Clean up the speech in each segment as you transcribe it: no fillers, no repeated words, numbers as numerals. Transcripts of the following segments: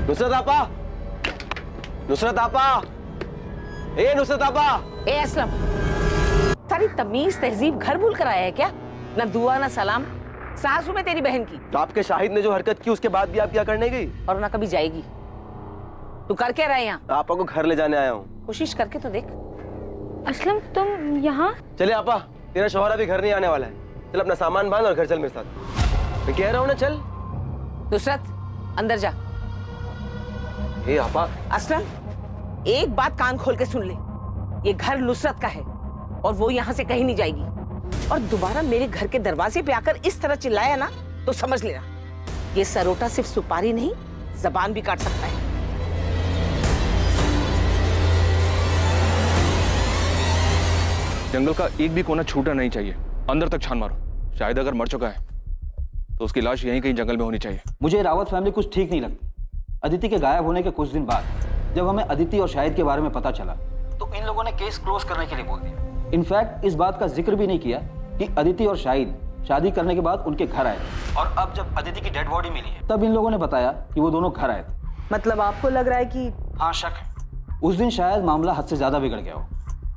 नुसरत आपा, नुसरत आपा, ए नुसरत आपा। ए असलम, सारी तमीज तहजीब घर भूल कर आया है क्या? ना दुआ ना सलाम। सासू में तेरी बहन की। तो आपके शाहिद ने जो हरकत की उसके बाद भी आप क्या करने गई? और ना कभी जाएगी। तू कर क्या रहा है यहाँ? आपा को घर ले जाने आया हूँ। कोशिश करके तो देख। असलम तुम यहाँ? चले आपा, तेरा शौहर अभी घर नहीं आने वाला है। चल अपना सामान बांध और घर चल मेरे साथ। मैं कह रहा हूँ ना चल। नुसरत अंदर जा। ए आपा। असलम एक बात कान खोल के सुन ले, ये घर नुसरत का है और वो यहाँ से कहीं नहीं जाएगी। और दोबारा मेरे घर के दरवाजे पे आकर इस तरह चिल्लाया ना तो समझ लेना, ये सरोटा सिर्फ सुपारी नहीं जबान भी काट सकता है। जंगल का एक भी कोना छूटा नहीं चाहिए। अंदर तक छान मारो। शायद अगर मर चुका है तो उसकी लाश यहीं कहीं जंगल में होनी चाहिए। मुझे रावत फैमिली कुछ ठीक नहीं लगती। अदिति के गायब होने के कुछ दिन बाद जब हमें अदिति और शाहिद के बारे में पता चला तो इन लोगों ने केस क्लोज करने के लिए बोल दिया। इनफैक्ट इस बात का जिक्र भी नहीं किया कि अदिति और शाहिद शादी करने के बाद उनके घर आए और अब जब अदिति की डेड बॉडी मिली है तब इन लोगों ने बताया कि वो दोनों घर आए थे। मतलब आपको लग रहा है कि? हाँ, शक है। उस दिन शायद मामला हद से ज्यादा बिगड़ गया हो,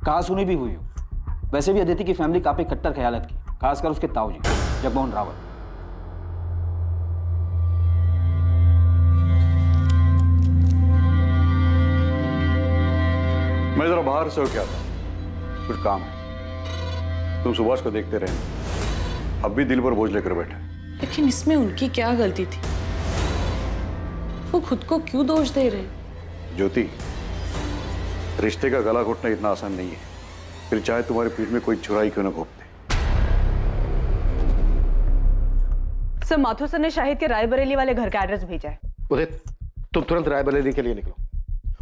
कहा सुनी भी हुई हो। वैसे भी अदिति की फैमिली काफी कट्टर ख्यालत की, खासकर उसके ताऊजी जगमोहन रावत। मैं जरा बाहर से होके आता, कुछ काम है। तुम सुभाष को देखते रहे, अब भी दिल पर बोझ लेकर बैठे। लेकिन इसमें उनकी क्या गलती थी? वो खुद को क्यों दोष दे रहे? ज्योति, रिश्ते का गला घोटना इतना आसान नहीं है, फिर चाहे तुम्हारी पीठ में कोई चुराई क्यों न घोंपते। सर, माथुर सर ने शाहिद के रायबरेली वाले घर का एड्रेस भेजा है। उदित, तुम तुरंत रायबरेली के लिए निकलो।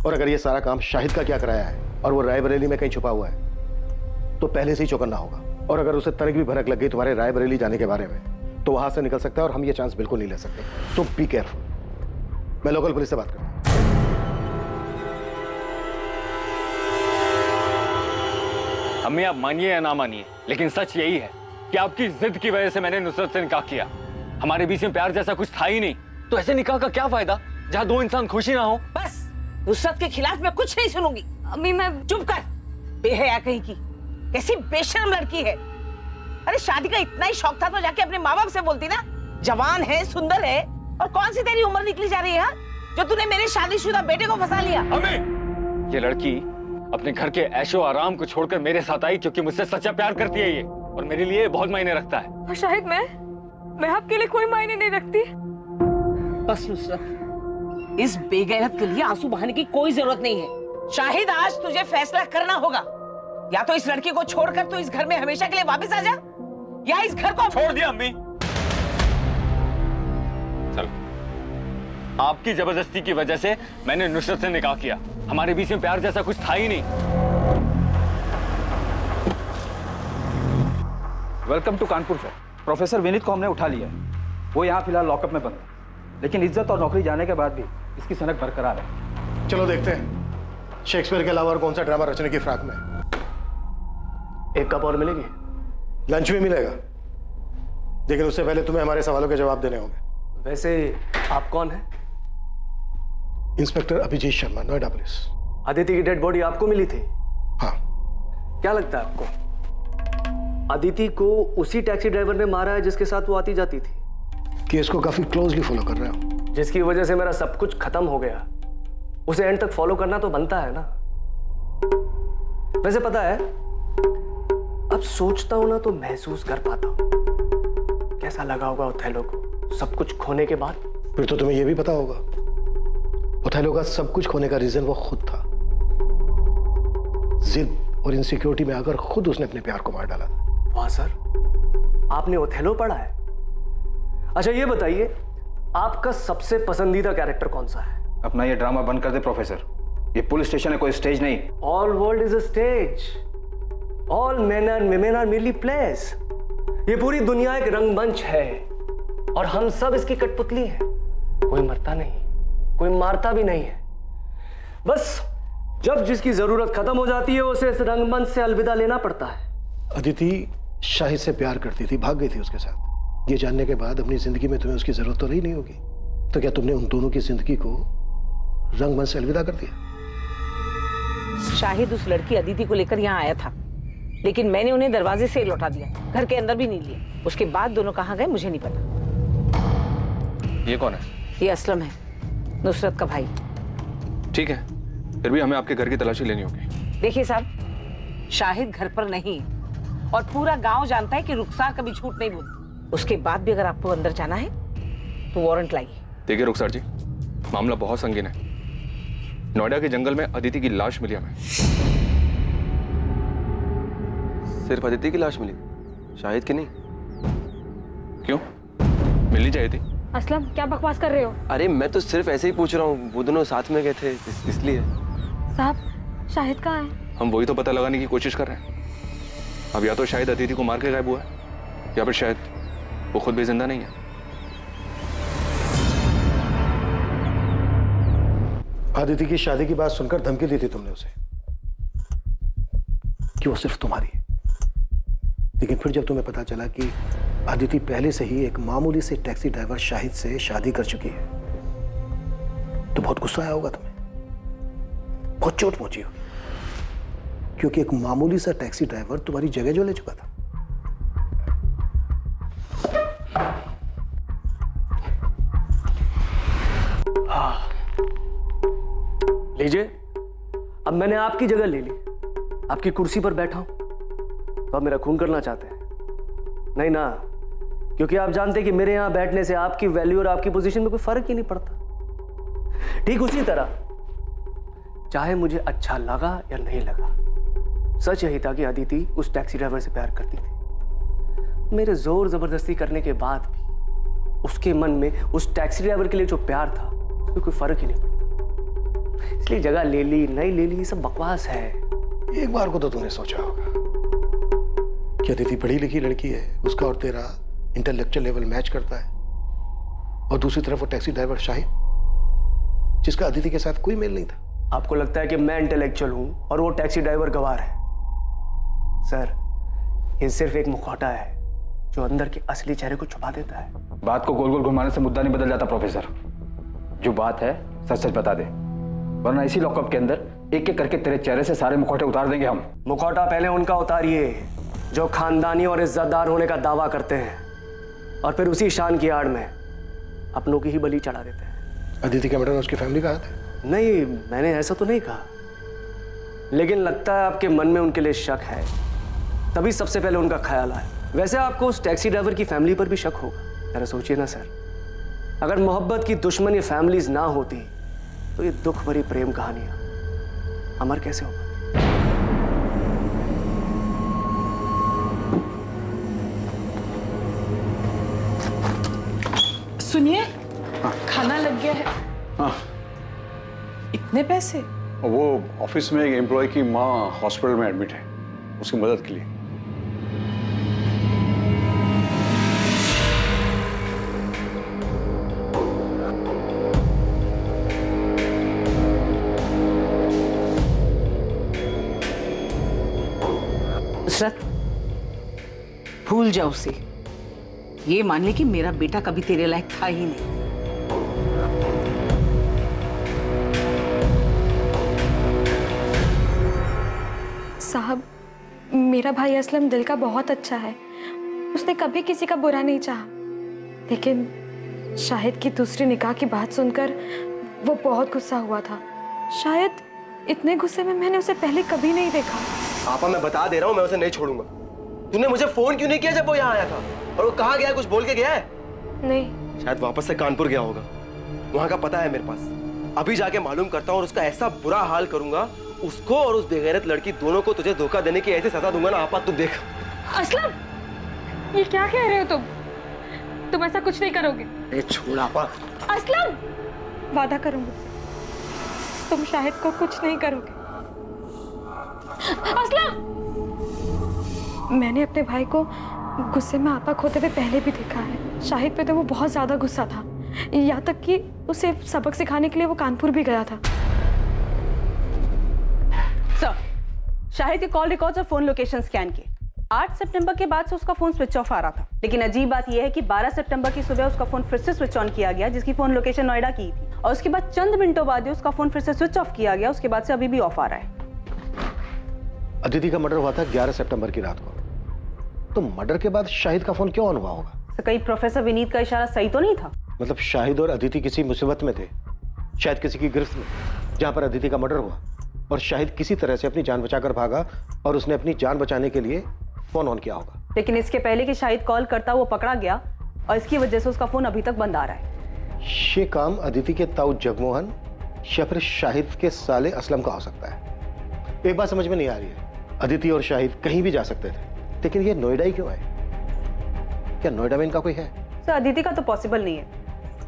और अगर ये सारा काम शाहिद का क्या कराया है और वो रायबरेली में कहीं छुपा हुआ है तो पहले से ही चौकन्ना होगा। और अगर उसे तनिक भी भनक लग गई तुम्हारे रायबरेली जाने के बारे में तो वहां से निकल सकता है और हम ये चांस बिल्कुल नहीं ले सकते। सो बी केयरफुल। मैं लोकल पुलिस से बात करता हूं। अम्मी, आप मानिए या ना मानिए, लेकिन सच यही है कि आपकी जिद की वजह से मैंने नुसरत से निकाह किया। हमारे बीच में प्यार जैसा कुछ था ही नहीं, तो ऐसे निकाह का क्या फायदा जहां दो इंसान खुशी ना हो। बस नुसरत के खिलाफ मैं कुछ नहीं सुनूंगी। अम्मी मैं... चुप कर, बेहया कहीं की, कैसी बेशर्म लड़की है। अरे शादी का इतना ही शौक था तो जाके अपने माँ बाप से बोलती ना। जवान है, सुंदर है, और कौन सी तेरी उम्र निकली जा रही है जो तूने मेरे शादीशुदा बेटे को फंसा लिया। अम्मी, ये लड़की अपने घर के ऐशो आराम को छोड़कर मेरे साथ आई क्योंकि मुझसे सच्चा प्यार करती है ये, और मेरे लिए बहुत मायने रखता है। और शाहिद मैं आपके लिए कोई मायने नहीं रखती। बस नुसरत, इस बेगैरत के लिए आंसू बहाने की कोई जरूरत नहीं है। शाहिद, आज तुझे फैसला करना होगा। या तो इस लड़की को छोड़कर तू इस घर में हमेशा के लिए वापस आ जा, या इस घर को छोड़ दिया। अम्मी, चलो, आपकी जबरदस्ती की वजह से मैंने नुसरत से निकाह किया। हमारे बीच में प्यार जैसा कुछ था ही नहीं। Welcome to Kanpur sir. Professor Vineet को हमने उठा लिया है, वो यहाँ फिलहाल लॉकअप में बंद है, लेकिन इज्जत और नौकरी जाने के बाद भी इसकी सनक बरकरार है। चलो देखते हैं शेक्सपियर के अलावा और कौन सा ड्रामा रचने की फ्राक में। एक कप और मिलेगी? लंच भी मिलेगा, लेकिन उससे पहले तुम्हें हमारे सवालों के जवाब देने होंगे। वैसे आप कौन हैं? Inspector Abhijit Sharma, Noida police. अदिति की डेड बॉडी आपको मिली थी? हाँ। क्या लगता है आपको, अदिति को उसी टैक्सी ड्राइवर ने मारा है जिसके साथ वो आती जाती थी? केस को काफी क्लोजली फॉलो कर रहे हो। जिसकी वजह से मेरा सब कुछ खत्म हो गया, उसे एंड तक फॉलो करना तो बनता है ना। वैसे पता है, अब सोचता हूं ना तो महसूस कर पाता हूं कैसा लगा होगा ओथेलो को सब कुछ खोने के बाद। फिर तो तुम्हें यह भी पता होगा ओथेलो का सब कुछ खोने का रीजन वो खुद था। जिद और इनसिक्योरिटी में आकर खुद उसने अपने प्यार को मार डाला था। वाह सर, आपने ओथेलो पढ़ा है? अच्छा ये बताइए, आपका सबसे पसंदीदा कैरेक्टर कौन सा है? अपना ये ड्रामा बंद कर दे प्रोफेसर, ये पुलिस स्टेशन है, कोई स्टेज नहीं। All world is a stage, all men and women are merely plays. ये पूरी दुनिया एक रंगमंच है और हम सब इसकी कठपुतली हैं। कोई मरता नहीं, कोई मारता भी नहीं है। बस जब जिसकी जरूरत खत्म हो जाती है उसे इस रंगमंच से अलविदा लेना पड़ता है। अदिति शाहिद से प्यार करती थी, भाग गई थी उसके साथ। ये जानने के बाद अपनी जिंदगी में तुम्हें उसकी जरूरत तो रही नहीं होगी, तो क्या तुमने उन दोनों की जिंदगी को रंगमंच से अलविदा कर दिया? शाहिद उस लड़की अदिति को लेकर यहाँ आया था, लेकिन मैंने उन्हें दरवाजे से लौटा दिया, घर के अंदर भी नहीं लिया। उसके बाद दोनों कहाँ गए मुझे नहीं पता। ये कौन है? ये असलम है, नुसरत का भाई। ठीक है, फिर भी हमें आपके घर की तलाशी लेनी होगी। देखिए साहब, शाहिद घर पर नहीं और पूरा गांव जानता है कि रुखसार कभी झूठ नहीं बोलती। उसके बाद भी अगर आपको अंदर जाना है तो वारंट लाइए। देखिए रुखसार जी, मामला बहुत संगीन है। नोएडा के जंगल में अदिति की लाश मिली हमें। सिर्फ अदिति की लाश मिली, शाहिद की नहीं? क्यों, मिलनी चाहिए थी। असलम क्या बकवास कर रहे हो? अरे मैं तो सिर्फ ऐसे ही पूछ रहा हूँ, वो दोनों साथ में गए थे इसलिए। साहब, शाहिद कहाँ है? हम वही तो पता लगाने की कोशिश कर रहे हैं। अब या तो शायद अदिति को मार के गायब हुआ है, या फिर शायद वो खुद भी जिंदा नहीं है। अदिति की शादी की बात सुनकर धमकी दी थी तुमने उसे कि वो सिर्फ तुम्हारी है, लेकिन फिर जब तुम्हें पता चला कि अदिति पहले से ही एक मामूली से टैक्सी ड्राइवर शाहिद से शादी कर चुकी है, तो बहुत गुस्सा आया होगा तुम्हें, बहुत चोट पहुंची होगी, क्योंकि एक मामूली सा टैक्सी ड्राइवर तुम्हारी जगह जो ले चुका था। लीजिए, अब मैंने आपकी जगह ले ली, आपकी कुर्सी पर बैठा हूं, तो आप मेरा खून करना चाहते हैं? नहीं ना, क्योंकि आप जानते हैं कि मेरे यहां बैठने से आपकी वैल्यू और आपकी पोजीशन में कोई फर्क ही नहीं पड़ता। ठीक उसी तरह, चाहे मुझे अच्छा लगा या नहीं लगा, सच यही था कि अदिति उस टैक्सी ड्राइवर से प्यार करती थी। मेरे जोर जबरदस्ती करने के बाद भी उसके मन में उस टैक्सी ड्राइवर के लिए जो प्यार था, उसमें कोई फर्क ही नहीं पड़ता। इसलिए जगह ले ली नहीं ले ली, ये सब बकवास है। एक बार को तो तूने सोचा होगा कि अदिति पढ़ी लिखी लड़की है, उसका और तेरा इंटेलेक्चुअल लेवल मैच करता है, और दूसरी तरफ वो टैक्सी ड्राइवर शाहिद, जिसका अदिति के साथ कोई मेल नहीं था। आपको लगता है कि मैं इंटेलेक्चुअल हूं और वो टैक्सी ड्राइवर गवार है? सर, ये सिर्फ एक मुखौटा है जो अंदर के असली चेहरे को छुपा देता है। बात को गोल गोल घुमाने से मुद्दा नहीं बदल जाता प्रोफेसर। जो बात है सच सच बता दे, वरना इसी लॉकअप के अंदर एक एक करके तेरे चेहरे से सारे मुखौटे उतार देंगे हम। मुखौटा पहले उनका उतारिए जो खानदानी और इज्जतदार होने का दावा करते हैं, और फिर उसी शान की आड़ में अपनों की ही बलि चढ़ा देते हैं। अदिति के मर्डर में उसकी फैमिली कहाँ थे? नहीं, मैंने ऐसा तो नहीं कहा, लेकिन लगता है आपके मन में उनके लिए शक है, तभी सबसे पहले उनका ख्याल आया। वैसे आपको उस टैक्सी ड्राइवर की फैमिली पर भी शक होगा। जरा सोचिए ना सर, अगर मोहब्बत की दुश्मनी फैमिलीज ना होती तो ये दुख भरी प्रेम कहानियां अमर कैसे होगा? सुनिए, खाना लग गया है। हाँ, इतने पैसे? वो ऑफिस में एक एम्प्लॉय की माँ हॉस्पिटल में एडमिट है, उसकी मदद के लिए। नुसरत, भूल जा उसे। ये मान ले कि मेरा बेटा कभी तेरे लायक था ही नहीं। साहब, मेरा भाई असलम दिल का बहुत अच्छा है, उसने कभी किसी का बुरा नहीं चाहा, लेकिन शाहिद की दूसरी निकाह की बात सुनकर वो बहुत गुस्सा हुआ था। शायद इतने गुस्से में मैंने उसे पहले कभी नहीं देखा। आपा, मैं बता दे रहा हूँ, मैं उसे नहीं छोड़ूंगा। तूने मुझे फोन क्यों नहीं किया जब वो यहाँ आया था? और वो कहाँ गया, कुछ बोल के गया है? नहीं। शायद वापस से कानपुर गया होगा, वहां का पता है मेरे पास। अभी जाके मालूम करता हूँ और उसका ऐसा बुरा हाल करूंगा, उसको और उस बेगैरत लड़की दोनों को तुझे धोखा देने की ऐसी सजा दूंगा ना आपा, तू देख। असलम, ये क्या कह रहे हो तुम? तुम ऐसा कुछ नहीं करोगे। अरे छोड़ आपा। असलम, वादा करो मुझसे, तुम शाहिद को कुछ नहीं करोगे। असलम, मैंने अपने भाई को गुस्से में आपा खोते हुए पहले भी देखा है। शाहिद पे तो वो बहुत ज्यादा गुस्सा था, यहाँ तक कि उसे सबक सिखाने के लिए वो कानपुर भी गया था। सर, शाहिद के कॉल रिकॉर्ड्स और फोन लोकेशन स्कैन किए। 8 सितंबर के बाद से उसका फोन स्विच ऑफ आ रहा था, लेकिन अजीब बात यह है कि 12 सितंबर की सुबह उसका फोन फिर से स्विच ऑन किया गया, जिसकी फोन लोकेशन नोएडा की थी, और उसके बाद चंद मिनटों बाद ही उसका फोन फिर से स्विच ऑफ किया गया। उसके बाद से अभी भी ऑफ आ रहा है। अदिति का मर्डर हुआ था 11 सितंबर की रात को, तो मर्डर के बाद शाहिद का फोन क्यों ऑन हुआ होगा? तो कहीं प्रोफेसर विनीत का इशारा सही तो नहीं था? मतलब शाहिद और अदिति किसी मुसीबत में थे, शायद किसी की गिरफ्त में, जहां पर अदिति का मर्डर हुआ, और शाहिद किसी तरह से अपनी जान बचाकर भागा और उसने अपनी जान बचाने के लिए फोन ऑन किया होगा। लेकिन इसके पहले कि शाहिद कॉल करता वो पकड़ा गया और इसकी वजह से उसका फोन अभी तक बंद आ रहा है। ये काम अदिति के ताऊ जगमोहन या फिर शाहिद के साले असलम का हो सकता है। एक बात समझ में नहीं आ रही है, अदिति और शाहिद कहीं भी जा सकते थे, लेकिन ये नोएडा ही क्यों है? क्या नोएडा में इनका कोई है? सर अदिति का तो पॉसिबल नहीं है,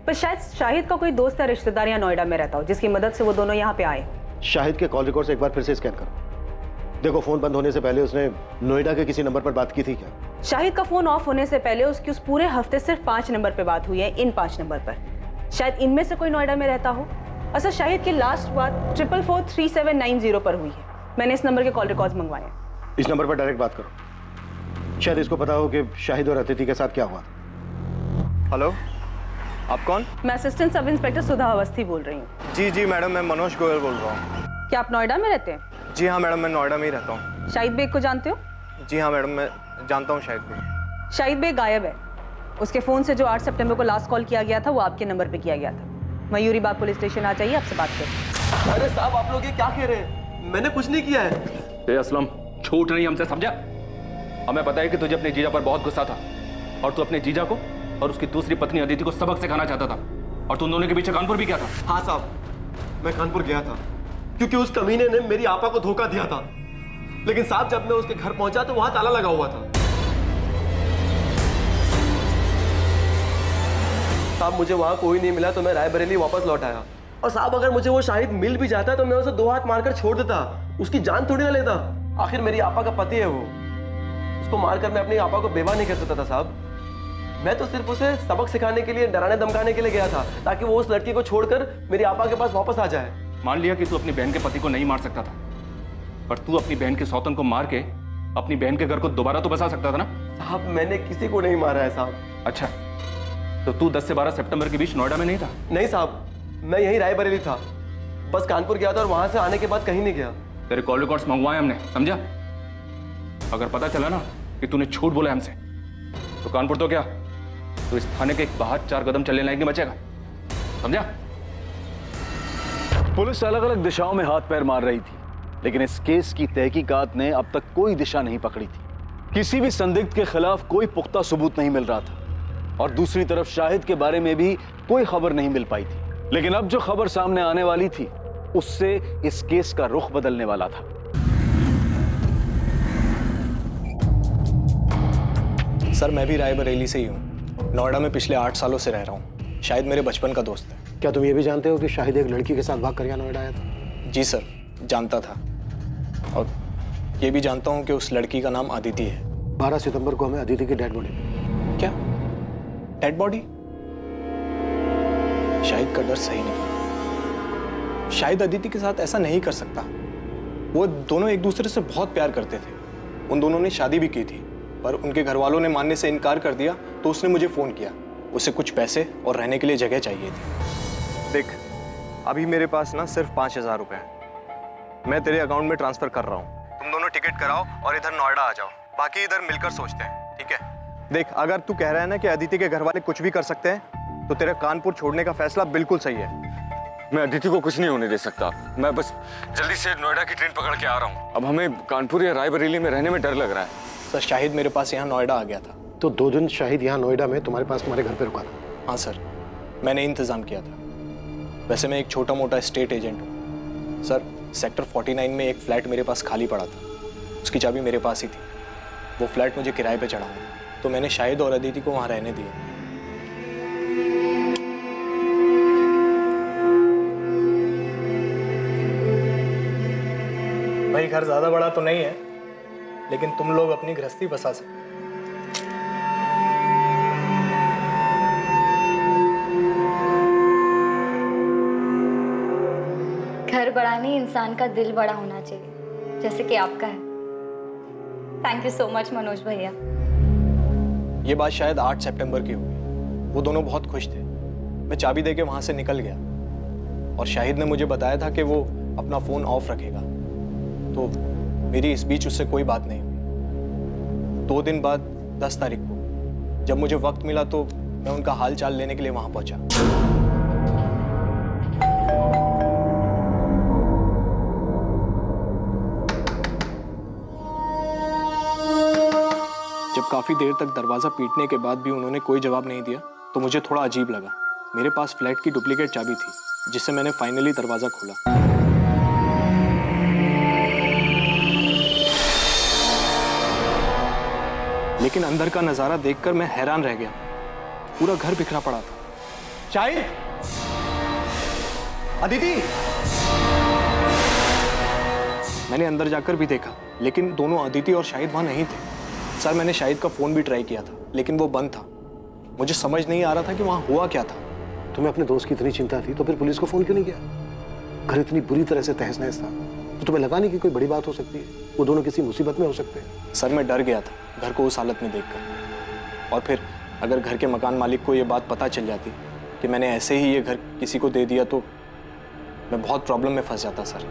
पर शायद शाहिद का कोई दोस्त या रिश्तेदार यहाँ नोएडा में रहता हो जिसकी मदद से वो दोनों यहाँ पे आए। शाहिद के कॉल रिकॉर्ड से एक बार फिर से स्कैन करो, देखो फोन बंद होने से पहले उसने नोएडा के किसी नंबर पर बात की थी क्या? शाहिद का फोन ऑफ होने से पहले उसकी उस पूरे हफ्ते सिर्फ 5 नंबर पे बात हुई है, इन 5 नंबर पर। शायद इनमें से कोई नोएडा में रहता हो। अच्छा, शाहिद की लास्ट बात 444370 पर हुई है। मैंने इस नंबर के कॉल रिकॉर्ड्स मंगवाए हैं। इस नंबर पर डायरेक्ट बात करो, शायद इसको पता हो कि शाहिद और अदिति के साथ क्या हुआ। हेलो, आप कौन? मैं असिस्टेंट सब इंस्पेक्टर सुधा अवस्थी बोल रही हूँ। जी मैडम, मैं मनोज गोयल बोल रहा हूँ। क्या आप नोएडा में रहते हैं? जी हाँ मैडम, मैं नोएडा में ही रहता हूँ। शाहिद बेग को जानते हो? जी हाँ मैडम, मैं जानता हूँ शाहिद बेग। शाहिद बेग गायब है। उसके फोन से जो 8 सितंबर को लास्ट कॉल किया गया था वो आपके नंबर पे किया गया था। मयूरी बाग पुलिस स्टेशन आ जाइए, आपसे बात करें। अरे साहब, आप लोग ये क्या कह रहे हैं? मैंने कुछ नहीं किया है। ए असलम, छूट नहीं हमसे, समझा? हमें पता है कि तुझे अपने जीजा पर बहुत गुस्सा था और तू अपने जीजा को और उसकी दूसरी पत्नी अदिति को सबक सिखाना चाहता था, और तुम दोनों के पीछे कानपुर भी गया था। हाँ साहब, मैं कानपुर गया था क्योंकि उस कमीने ने मेरी आपा को धोखा दिया था। लेकिन साहब, जब मैं उसके घर पहुंचा तो वहां ताला लगा हुआ था। साहब, मुझे वहां कोई नहीं मिला तो मैं रायबरेली वापस लौट आया। और साहब, अगर मुझे वो शाहिद मिल भी जाता तो मैं उसे 2 हाथ मारकर छोड़ देता, उसकी जान थोड़ी ना लेता। आखिर मेरी आपा का पति है वो, उसको मारकर मैं अपनी आपा को बेवा नहीं कर सकता था साहब। मैं तो सिर्फ उसे सबक सिखाने के लिए, डराने धमकाने के लिए गया था, ताकि वो उस लड़की को छोड़कर मेरी आपा के पास वापस आ जाए। मान लिया कि तू अपनी बहन के पति को नहीं मार सकता था, पर तू अपनी बहन के सौतन को मार के अपनी बहन के घर को दोबारा तो बसा सकता था ना? साहब, मैंने किसी को नहीं मारा है साहब। अच्छा, तो तू 10 से 12 सितंबर के बीच नोएडा में नहीं था? नहीं साहब, मैं यहीं रायबरेली था, बस कानपुर गया था और वहां से आने के बाद कहीं नहीं गया। तेरे कॉल रिकॉर्ड्स मंगवाए हमने, समझा? अगर पता चला ना कि तूने झूठ बोला हमसे, तो कानपुर तो क्या, तो इस थाने के बाहर 4 कदम चलने लायक नहीं बचेगा, समझा? पुलिस अलग अलग दिशाओं में हाथ पैर मार रही थी, लेकिन इस केस की तहकीकात ने अब तक कोई दिशा नहीं पकड़ी थी। किसी भी संदिग्ध के खिलाफ कोई पुख्ता सबूत नहीं मिल रहा था, और दूसरी तरफ शाहिद के बारे में भी कोई खबर नहीं मिल पाई थी। लेकिन अब जो खबर सामने आने वाली थी, उससे इस केस का रुख बदलने वाला था। सर, मैं भी रायबरेली से ही हूँ। नोएडा में पिछले 8 सालों से रह रहा हूँ। शाहिद मेरे बचपन का दोस्त है। क्या तुम ये भी जानते हो कि शाहिद एक लड़की के साथ भाग कर यहाँ नोएडा आया था? जी सर, जानता था, और ये भी जानता हूँ कि उस लड़की का नाम अदिति है। 12 सितंबर को हमें अदिति की डेड बॉडी। क्या डेड बॉडी? शाहिद का डर सही नहीं। शाहिद अदिति के साथ ऐसा नहीं कर सकता। वो दोनों एक दूसरे से बहुत प्यार करते थे। उन दोनों ने शादी भी की थी, पर उनके घर वालों ने मानने से इनकार कर दिया, तो उसने मुझे फोन किया। उसे कुछ पैसे और रहने के लिए जगह चाहिए थी। देख, अभी मेरे पास ना सिर्फ 5000 रुपए हैं। मैं तेरे अकाउंट में ट्रांसफर कर रहा हूँ। तुम दोनों टिकट कराओ और इधर नोएडा आ जाओ। बाकी इधर मिलकर सोचते हैं, ठीक है? देख, अगर तू कह रहा है ना कि अदिति के घर वाले कुछ भी कर सकते हैं, तो तेरा कानपुर छोड़ने का फैसला बिल्कुल सही है। मैं अदिति को कुछ नहीं होने दे सकता। मैं बस जल्दी से नोएडा की ट्रेन पकड़ के आ रहा हूँ। अब हमें कानपुर या रायबरेली में रहने में डर लग रहा है। सर, शाहिद मेरे पास यहाँ नोएडा आ गया था। तो 2 दिन शाहिद यहाँ नोएडा में तुम्हारे पास, तुम्हारे घर पे रुका था? हाँ सर, मैंने इंतज़ाम किया था। वैसे मैं एक छोटा मोटा स्टेट एजेंट हूँ सर। सेक्टर 49 में एक फ्लैट मेरे पास खाली पड़ा था, उसकी चाबी मेरे पास ही थी। वो फ्लैट मुझे किराए पे चढ़ा, तो मैंने शाहिद और अदिति को वहाँ रहने दिया। भाई, घर ज़्यादा बड़ा तो नहीं है, लेकिन तुम लोग अपनी गृहस्थी बसा सकते। घर बड़ा नहीं, इंसान का दिल बड़ा होना चाहिए, जैसे कि आपका है। Thank you so much Manoj भैया। ये बात शायद 8 सितंबर की होगी। वो दोनों बहुत खुश थे। मैं चाबी देके वहां से निकल गया। और शाहिद ने मुझे बताया था कि वो अपना फ़ोन ऑफ रखेगा, तो मेरी इस बीच उससे कोई बात नहीं हुई। 2 दिन बाद 10 तारीख को जब मुझे वक्त मिला तो मैं उनका हाल चाल लेने के लिए वहां पहुंचा। जब काफी देर तक दरवाजा पीटने के बाद भी उन्होंने कोई जवाब नहीं दिया तो मुझे थोड़ा अजीब लगा। मेरे पास फ्लैट की डुप्लीकेट चाबी थी जिससे मैंने फाइनली दरवाजा खोला। लेकिन अंदर का नजारा देखकर मैं हैरान रह गया। पूरा घर बिखरा पड़ा था। शाहिद, अदिति। मैंने अंदर जाकर भी देखा लेकिन दोनों अदिति और शाहिद वहां नहीं थे। सर, मैंने शाहिद का फोन भी ट्राई किया था लेकिन वो बंद था। मुझे समझ नहीं आ रहा था कि वहां हुआ क्या था। तुम्हें अपने दोस्त की इतनी चिंता थी तो फिर पुलिस को फोन क्यों नहीं किया? घर इतनी बुरी तरह से तहस नहस था तो तुम्हें लगा नहीं कि कोई बड़ी बात हो सकती है? वो दोनों किसी मुसीबत में हो सकते हैं। सर, मैं डर गया था घर को उस हालत में देखकर। और फिर अगर घर के मकान मालिक को ये बात पता चल जाती कि मैंने ऐसे ही ये घर किसी को दे दिया तो मैं बहुत प्रॉब्लम में फंस जाता सर।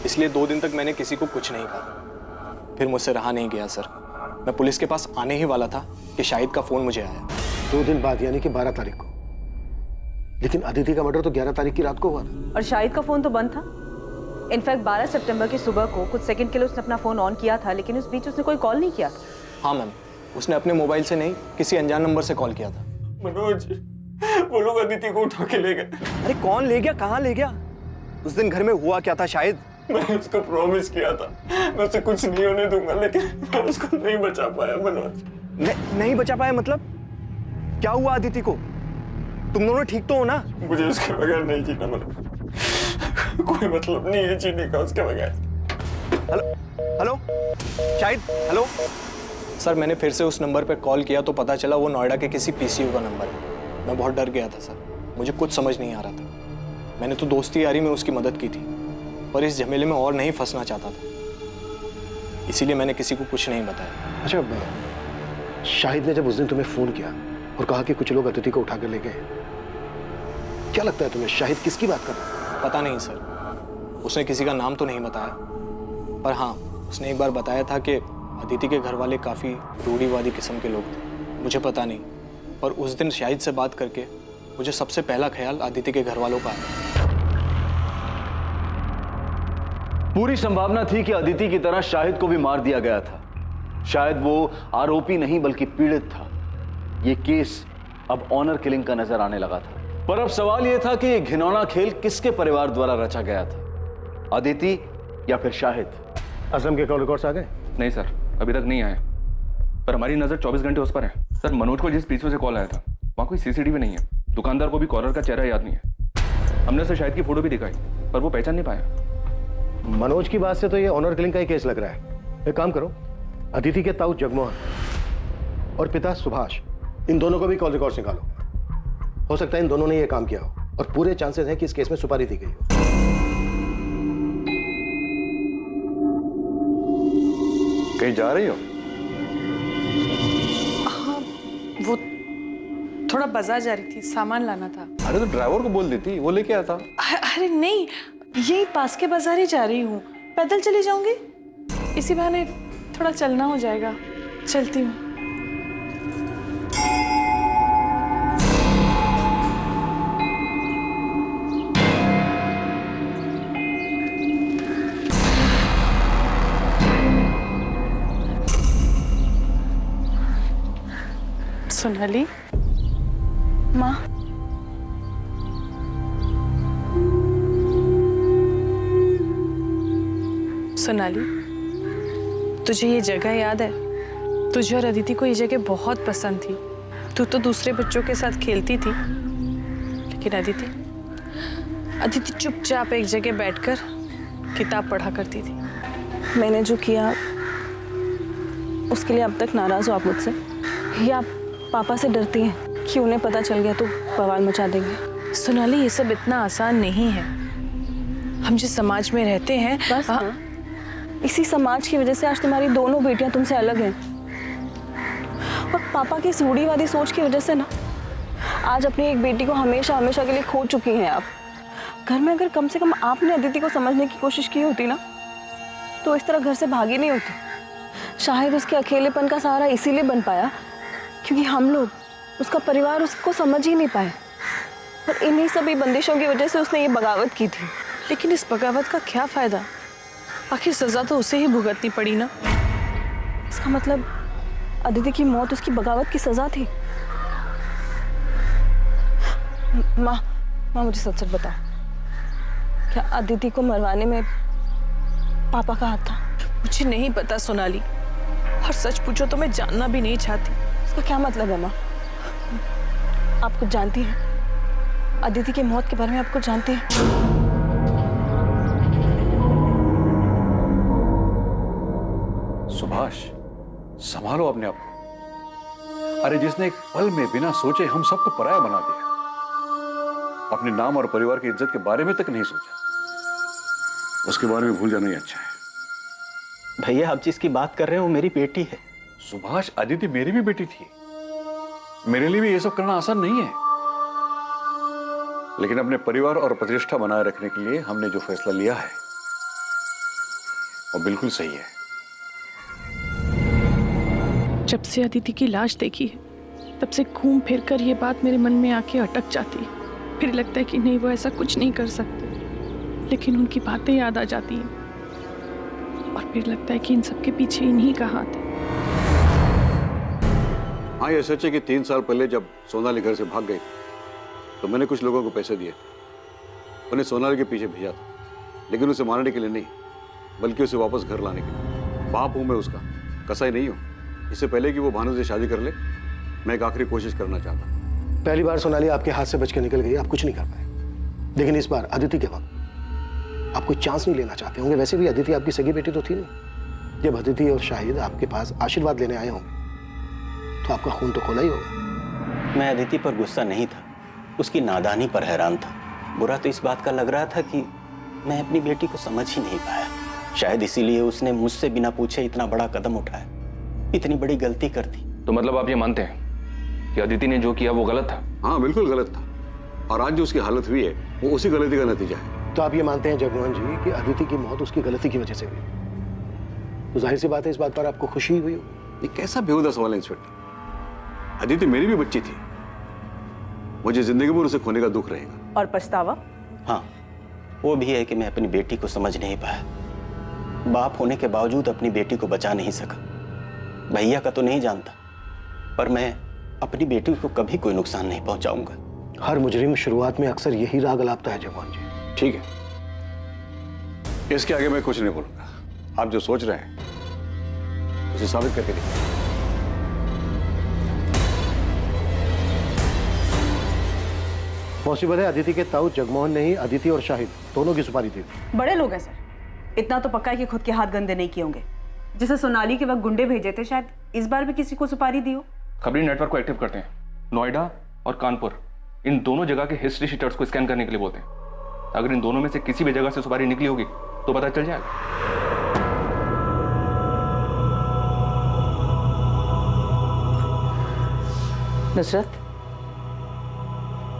इसलिए 2 दिन तक मैंने किसी को कुछ नहीं कहा। फिर मुझसे रहा नहीं गया सर। मैं पुलिस के पास आने ही वाला था कि शाहिद का फोन मुझे आया। 2 दिन बाद यानी कि 12 तारीख को। लेकिन अदिति का मर्डर तो 11 तारीख की रात को हुआ था। और शाहिद का फोन तो बंद था। इनफैक्ट 12 सितंबर की सुबह को कुछ सेकंड के लिए उसने अपना फोन ऑन किया था लेकिन उस बीच उसने कोई कॉल नहीं किया था। हाँ मैम, उसने अपने मोबाइल से नहीं किसी अनजान नंबर से कॉल किया था। मनोज, वो लोग अदिति को उठा के ले गए। अरे कौन ले गया, कहाँ ले गया? उस दिन घर में हुआ क्या था शाहिद? मैंने उसको प्रॉमिस किया था मैं उसे कुछ नहीं होने दूंगा लेकिन मैं उसको नहीं बचा पाया मनोज। नहीं बचा पाया मतलब? क्या हुआ अदिति को? तुम दोनों ठीक तो हो ना? मुझे उसके बगैर नहीं जीना मनोज। कोई मतलब नहीं है जीने का उसके बगैर। Hello Shahid, hello. सर, मैंने फिर से उस नंबर पर कॉल किया तो पता चला वो नोएडा के किसी पीसीयू का नंबर है। मैं बहुत डर गया था सर। मुझे कुछ समझ नहीं आ रहा था। मैंने तो दोस्ती यारी में उसकी मदद की थी पर इस झमेले में और नहीं फंसना चाहता था। इसीलिए मैंने किसी को कुछ नहीं बताया। अच्छा, शाहिद ने जब उस दिन तुम्हें फोन किया और कहा कि कुछ लोग अदिति को उठा कर ले गए, क्या लगता है तुम्हें शाहिद किसकी बात कर रहा है? पता नहीं सर। उसने किसी का नाम तो नहीं बताया पर हाँ, उसने एक बार बताया था कि अदिति के घर वाले काफ़ी रूढ़िवादी किस्म के लोग थे। मुझे पता नहीं पर उस दिन शाहिद से बात करके मुझे सबसे पहला ख्याल अदिति के घर वालों का आया। पूरी संभावना थी कि अदिति की तरह शाहिद को भी मार दिया गया था। शायद वो आरोपी नहीं बल्कि पीड़ित था। ये केस अब ऑनर किलिंग का नजर आने लगा था। पर अब सवाल यह था कि ये घिनौना खेल किसके परिवार द्वारा रचा गया था, अदिति या फिर शाहिद? असलम के कॉल रिकॉर्ड्स आ गए? नहीं सर, अभी तक नहीं आए पर हमारी नजर 24 घंटे उस पर है। सर, मनोज को जिस पीछे से कॉल आया था वहां कोई सीसीटीवी नहीं है। दुकानदार को भी कॉलर का चेहरा याद नहीं है। हमने उसे शाहिद की फोटो भी दिखाई पर वो पहचान नहीं पाया। मनोज की बात से तो ये ऑनर किलिंग का ही केस लग रहा है। एक काम करो, अदिति के ताऊ जगमोहन और पिता सुभाष, इन दोनों को भी कॉल रिकॉर्ड्स निकालो। हो सकता है इन दोनों ने ये काम किया हो और पूरे चांसेस हैं कि इस केस में सुपारी दी गई हो। कहीं जा रही हो? हाँ, वो थोड़ा बाजार जा रही थी, सामान लाना था। अरे तो ड्राइवर को बोल देती, वो लेके आता। अरे नहीं, यही पास के बाजार ही जा रही हूँ। पैदल चली जाऊंगी, इसी बहाने थोड़ा चलना हो जाएगा। चलती हूँ। सोनाली, माँ, सोनाली, तुझे ये जगह याद है? तुझे और अदिति को ये जगह बहुत पसंद थी। तू तो दूसरे बच्चों के साथ खेलती थी लेकिन अदिति चुपचाप एक जगह बैठकर किताब पढ़ा करती थी। मैंने जो किया उसके लिए अब तक नाराज हो आप मुझसे, या आप पापा से डरती हैं कि उन्हें पता चल गया तो बवाल मचा देंगे? सोनाली, ये सब इतना आसान नहीं है। हम जिस समाज में रहते हैं बस इसी समाज की वजह से आज तुम्हारी दोनों बेटियां तुमसे अलग हैं। और पापा की इस रूढ़िवादी सोच की वजह से ना आज अपनी एक बेटी को हमेशा हमेशा के लिए खो चुकी हैं आप। घर में अगर कम से कम आपने अदिति को समझने की कोशिश की होती ना, तो इस तरह घर से भागी नहीं होती। शायद उसके अकेलेपन का सहारा इसीलिए बन पाया क्योंकि हम लोग, उसका परिवार उसको समझ ही नहीं पाए। और इन्हीं सभी बंदिशों की वजह से उसने ये बगावत की थी। लेकिन इस बगावत का क्या फायदा? आखिर सजा तो उसे ही भुगतनी पड़ी ना। इसका मतलब अदिति की मौत उसकी बगावत की सजा थी। माँ मुझे सच सच बताओ, क्या अदिति को मरवाने में पापा का हाथ था? मुझे नहीं पता सोनाली, और सच पूछो तो मैं जानना भी नहीं चाहती। इसका क्या मतलब है माँ? आप कुछ जानती हैं? अदिति की मौत के बारे में आप कुछ जानती हैं? सुभाष, संभालो अपने आप को। अरे जिसने एक पल में बिना सोचे हम सबको पराया बना दिया, अपने नाम और परिवार की इज्जत के बारे में तक नहीं सोचा, उसके बारे में भूल जाना ही अच्छा है। भैया आप जिसकी बात कर रहे हो वो मेरी बेटी है। सुभाष, अदिति मेरी भी बेटी थी। मेरे लिए भी ये सब करना आसान नहीं है, लेकिन अपने परिवार और प्रतिष्ठा बनाए रखने के लिए हमने जो फैसला लिया है वो बिल्कुल सही है। जब से अदिति की लाश देखी है तब से घूम फिर कर ये बात मेरे मन में आके अटक जाती है। फिर लगता है कि नहीं, वो ऐसा कुछ नहीं कर सकते, लेकिन उनकी बातें याद आ जाती हैं और फिर लगता है कि इन सब के पीछे इन्हीं का हाथ है। हाँ, ये सच है कि 3 साल पहले जब सोनाली घर से भाग गई तो मैंने कुछ लोगों को पैसे दिए, उन्हें सोनाली के पीछे भेजा था, लेकिन उसे मारने के लिए नहीं, बल्कि उसे वापस घर लाने के लिए। बाप हूं मैं उसका, कसाई नहीं हूं। इससे पहले कि वो भानु से शादी कर ले, मैं एक आखिरी कोशिश करना चाहता। पहली बार सोनाली आपके हाथ से बच के निकल गई, आप कुछ नहीं कर पाए, लेकिन इस बार अदिति के वक्त आप कोई चांस नहीं लेना चाहते होंगे। वैसे भी अदिति आपकी सगी बेटी तो थी नहीं। जब अदिति और शाहिद आपके पास आशीर्वाद लेने आए होंगे तो आपका खून तो खोला ही होगा। मैं अदिति पर गुस्सा नहीं था, उसकी नादानी पर हैरान था। बुरा तो इस बात का लग रहा था कि मैं अपनी बेटी को समझ ही नहीं पाया। शायद इसीलिए उसने मुझसे बिना पूछे इतना बड़ा कदम उठाया, इतनी बड़ी गलती कर दी। तो मतलब आप ये मानते हैं कि अदिति ने जो किया वो गलत था? हाँ, बिल्कुल गलत था, और आज जो उसकी हालत हुई है वो उसी गलती का नतीजा है। तो आप ये मानते हैं जगमोहन जी कि अदिति की मौत उसकी गलती की वजह से हुई? तो जाहिर सी बात है इस बात पर आपको खुशी हुई होगी। ये कैसा बेहुदा सवाल है इंस्पेक्टर? अदिति मेरी भी बच्ची थी, मुझे जिंदगी भर उसे खोने का दुख रहेगा। और पछतावा? हाँ, वो भी है कि मैं अपनी बेटी को समझ नहीं पाया। बाप होने के बावजूद अपनी बेटी को बचा नहीं सका। भैया का तो नहीं जानता, पर मैं अपनी बेटी को कभी कोई नुकसान नहीं पहुंचाऊंगा। हर मुजरिम शुरुआत में अक्सर यही राग अलापता है जगमोहन जी। ठीक है, इसके आगे मैं कुछ नहीं बोलूंगा। आप जो सोच रहे हैं उसे साबित करके देखिए। पॉसिबल है अदिति के ताऊ जगमोहन ने ही अदिति और शाहिद दोनों की सुपारी दी। बड़े लोग हैं सर, इतना तो पक्का है कि खुद के हाथ गंदे नहीं किए होंगे। जैसे सोनाली के वक्त गुंडे भेजे थे, शायद इस बार भी किसी को सुपारी दी हो। खबरी नेटवर्क को एक्टिव करते हैं, नोएडा और कानपुर, इन दोनों जगह के हिस्ट्री शीटर्स को स्कैन करने के लिए बोलते हैं। अगर इन दोनों में से किसी भी जगह से सुपारी निकली होगी तो पता चल जाएगा। नुसरत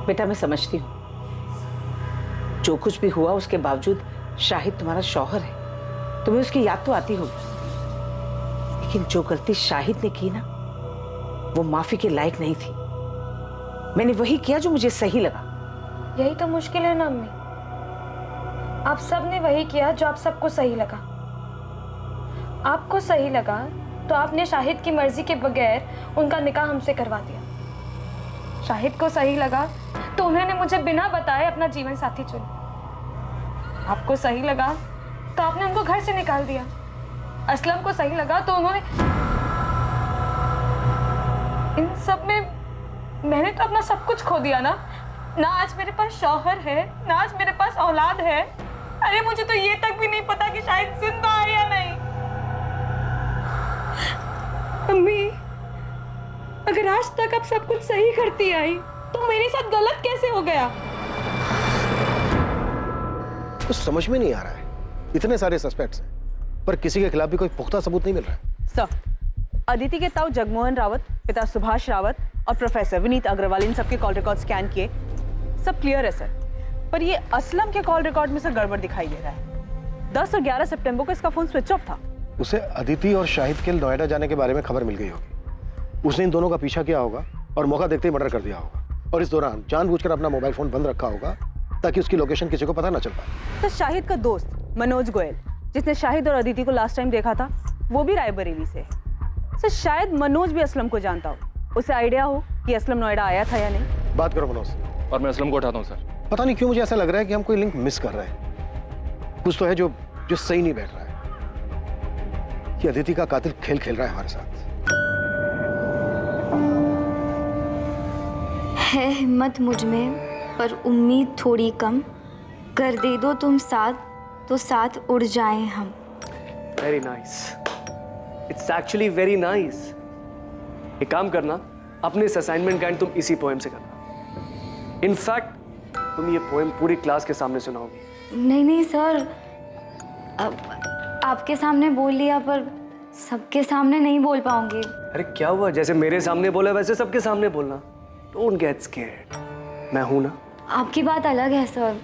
बेटा, मैं समझती हूँ जो कुछ भी हुआ उसके बावजूद शाहिद तुम्हारा शौहर है, तुम्हें उसकी याद तो आती होगी, लेकिन जो गलती शाहिद ने की ना वो माफी के लायक नहीं थी। मैंने वही किया जो मुझे सही लगा। यही तो मुश्किल है ना अम्मी, आप सब ने वही किया जो आप सबको सही लगा। आपको सही लगा तो आपने शाहिद की मर्जी के बगैर उनका निकाह हमसे करवा दिया। शाहिद को सही लगा तो उन्होंने मुझे बिना बताए अपना जीवन साथी चुना। आपको सही लगा तो आपने उनको घर से निकाल दिया। असलम को सही लगा तो उन्होंने, इन सब में मैंने तो अपना सब कुछ खो दिया ना। ना आज मेरे पास शौहर है, ना आज मेरे पास औलाद है। अरे मुझे तो ये तक भी नहीं पता कि शायद जिंदा है या नहीं। अम्मी, अगर आज तक आप सब कुछ सही करती आई तो मेरे साथ गलत कैसे हो गया? कुछ समझ में नहीं आ रहा है। इतने सारे सस्पेक्ट्स हैं पर किसी के खिलाफ भी कोई पुख्ता सबूत नहीं मिल रहा है। सर, अदिति के ताऊ जगमोहन रावत, पिता सुभाष रावत और प्रोफेसर विनीत अग्रवाल, इन सबके कॉल रिकॉर्ड स्कैन किए, सब क्लियर है सर। पर ये असलम के कॉल रिकॉर्ड में से गड़बड़ दिखाई दे रहा है। 10 और 11 सितंबर को इसका फोन स्विच ऑफ था। उसे अदिति और शाहिद के नोएडा जाने के बारे में खबर मिल गई होगी। उसने इन दोनों का पीछा किया होगा और मौका देखते ही मर्डर कर दिया होगा, और इस दौरान जानबूझकर अपना मोबाइल फोन बंद रखा होगा ताकि उसकी लोकेशन किसी को पता ना चल पाए। तो शाहिद का दोस्त मनोज गोयल, जिसने शाहिद और अदिति को लास्ट टाइम देखा था, वो भी रायबरेली से है। तो शायद मनोज भी असलम को जानता हो, उसे आइडिया हो कि असलम नोएडा आया था या नहीं। बात करो मनोज। और मैं असलम को उठाता हूँ सर। पता नहीं क्यों मुझे ऐसा लग रहा है कि हम कोई लिंक मिस कर रहे हैं। कुछ तो है जो सही नहीं बैठ रहा है कि अदिति का कातिल खेल खेल रहा है हमारे साथ। है हिम्मत मुझ में पर उम्मीद थोड़ी कम, कर दे दो तुम साथ तो साथ उड़ जाएं हम। Very nice, it's actually very nice. एक काम करना, अपने इस असाइनमेंट का एंड तुम इसी पोएम से करना। इनफैक्ट तुम ये पोएम पूरी क्लास के सामने सुनाओगी। नहीं नहीं सर, अब आपके सामने बोल लिया पर सबके सामने नहीं बोल पाऊंगी। अरे क्या हुआ, जैसे मेरे सामने बोला वैसे सबके सामने बोलना। डोंट गेट स्कैर्ड, मैं हूं ना। आपकी बात अलग है सर,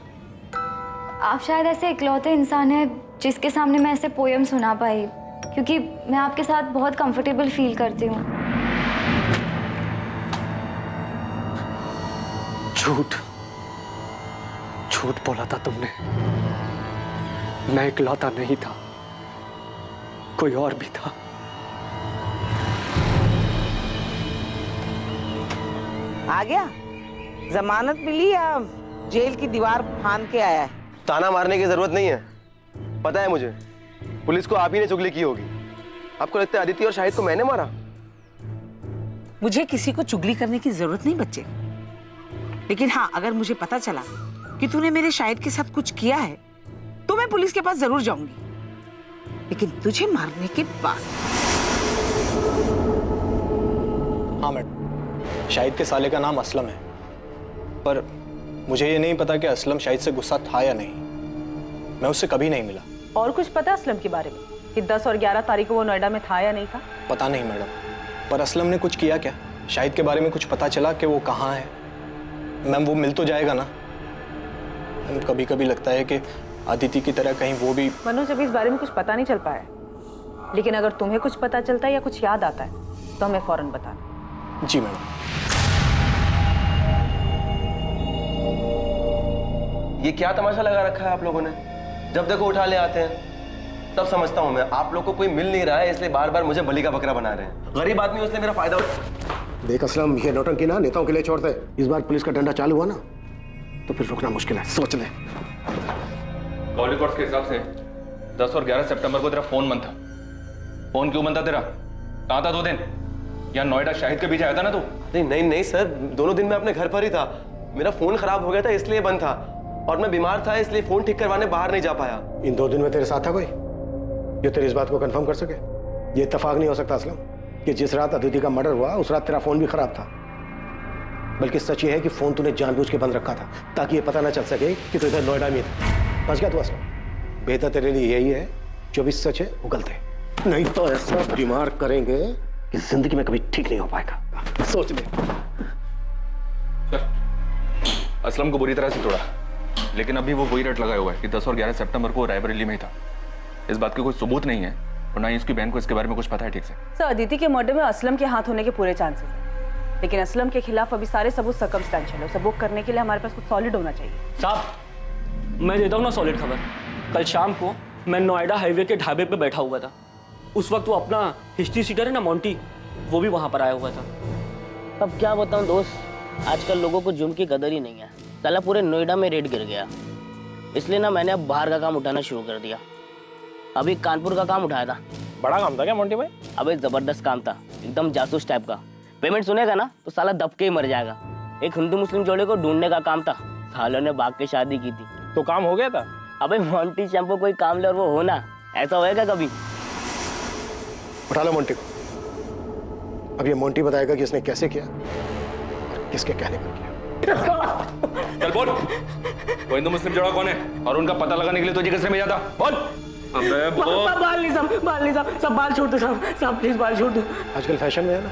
आप शायद ऐसे इकलौते इंसान हैं जिसके सामने मैं ऐसे पोयम सुना पाई, क्योंकि मैं आपके साथ बहुत कंफर्टेबल फील करती हूँ। झूठ बोला था तुमने। मैं इकलौता नहीं था, कोई और भी था। आ गया? जमानत मिली या जेल की दीवार फांद के आया है? ताना मारने की जरूरत नहीं है, पता है मुझे, पुलिस को आप ही ने चुगली की होगी। आपको लगता है अदिति और शाहिद को मैंने मारा? मुझे किसी को चुगली करने की जरूरत नहीं बच्चे, लेकिन हाँ, अगर मुझे पता चला कि तूने मेरे शाहिद के साथ कुछ किया है तो मैं पुलिस के पास जरूर जाऊंगी, लेकिन तुझे मारने के बाद। हाँ मैडम, शाहिद के साले का नाम असलम है, पर मुझे ये नहीं पता कि असलम शाहिद से गुस्सा था या नहीं। मैं उससे कभी नहीं मिला। और कुछ पता असलम के बारे में कि 10 और 11 तारीख को वो नोएडा में था या नहीं था? पता नहीं मैडम, पर असलम ने कुछ किया क्या? शाहिद के बारे में कुछ पता चला कि वो कहाँ है? मैम वो मिल तो जाएगा ना। कभी कभी लगता है कि अदिति की तरह कहीं वो भी। मनोज, अभी इस बारे में कुछ पता नहीं चल पाया है, लेकिन अगर तुम्हें कुछ पता चलता है या कुछ याद आता है तो हमें फौरन बताना। जी मैडम। ये क्या तमाशा लगा रखा है आप लोगों ने? जब देखो उठा ले आते हैं। तब समझता हूं मैं, आप लोग को कोई मिल नहीं रहा है इसलिए बार बार मुझे बलि का बकरा बना रहे हैं। गरीब आदमी उसने मेरा फायदा देख असलम, ये नौटंकी ना नेताओं के लिए छोड़ दे। इस बार पुलिस का डंडा चालू हुआ ना तो फिर रुकना मुश्किल है, सोच ले। कॉल रिकॉर्ड्स के हिसाब से 10 और 11 सितंबर को तेरा फोन बंद था। फोन क्यों बंद था तेरा? कहाँ था 2 दिन? यहाँ नोएडा शाहिद के पीछे आया था ना तू? नहीं सर, दोनों दिन मैं अपने घर पर ही था। मेरा फोन खराब हो गया था इसलिए बंद था, और मैं बीमार था इसलिए फोन ठीक करवाने बाहर नहीं जा पाया। इन 2 दिन में तेरे साथ था कोई जो तेरी इस बात को कंफर्म कर सके? ये इत्तेफाक नहीं हो सकता असलम कि जिस रात अदिति का मर्डर हुआ उस रात तेरा फोन भी खराब था। बल्कि सच ये है कि फोन तूने जानबूझ के बंद रखा था ताकि ये पता ना चल सके कि तू इधर नोएडा में था। बच गया तू असलम। बेहतर तेरे लिए यही है जो भी सच है वो गलत है, नहीं तो ऐसा बीमार करेंगे कि जिंदगी में कभी ठीक नहीं हो पाएगा। सोच ले। असलम को बुरी तरह से तोड़ा, लेकिन अभी वो वही रट लगाया हुआ है कि 10 और 11 सितंबर को रायबरेली में ही था। इस बात के कोई सबूत नहीं है और ना ही उसकी बहन को इसके बारे में कुछ पता है ठीक से। सर, अदिति के मर्डर में असलम के हाथ होने के पूरे चांसेस हैं, लेकिन असलम के खिलाफ अभी सारे सबूत सर्कमस्टेंशियल है। उसे बुक करने के लिए हमारे पास कुछ सॉलिड होना चाहिए। साहब, मैं देता हूँ ना सॉलिड खबर। कल शाम को मैं नोएडा हाईवे के ढाबे पे बैठा हुआ था। उस वक्त वो अपना हिस्ट्री सीटर है ना मोंटी, वो भी वहाँ पर आया हुआ था। अब क्या बताऊँ दोस्त, आजकल लोगों को जुर्म की कदर ही नहीं है। साला पूरे नोएडा में रेड गिर गया, इसलिए ना मैंने अब बाहर का काम उठाना शुरू कर दिया। अभी कानपुर का काम उठाया था। बड़ा काम था क्या मोंटी भाई? अबे जबरदस्त काम था, एकदम जासूस टाइप का। पेमेंट सुनेगा ना तो साला दबके ही मर जाएगा। एक हिंदू मुस्लिम जोड़े को ढूंढने का काम था। सालों ने भाग के शादी की थी। तो काम हो गया था? अबे मोंटी शैम्पू कोई काम ले और वो होना, ऐसा होएगा कभी? उठा लो मोंटी को। अब ये मोंटी बताएगा कि इसने कैसे किया और किसके कहने पर किया। चल बोल, वो हिंदू मुस्लिम जोड़ा कौन है और उनका पता लगाने के लिए तुझे किसने भेजा था? बोल। अबे बोल। बाल नहीं साहब, सब बाल छोड़ दो साहब, प्लीज बाल छोड़ दो। आजकल फैशन में है ना,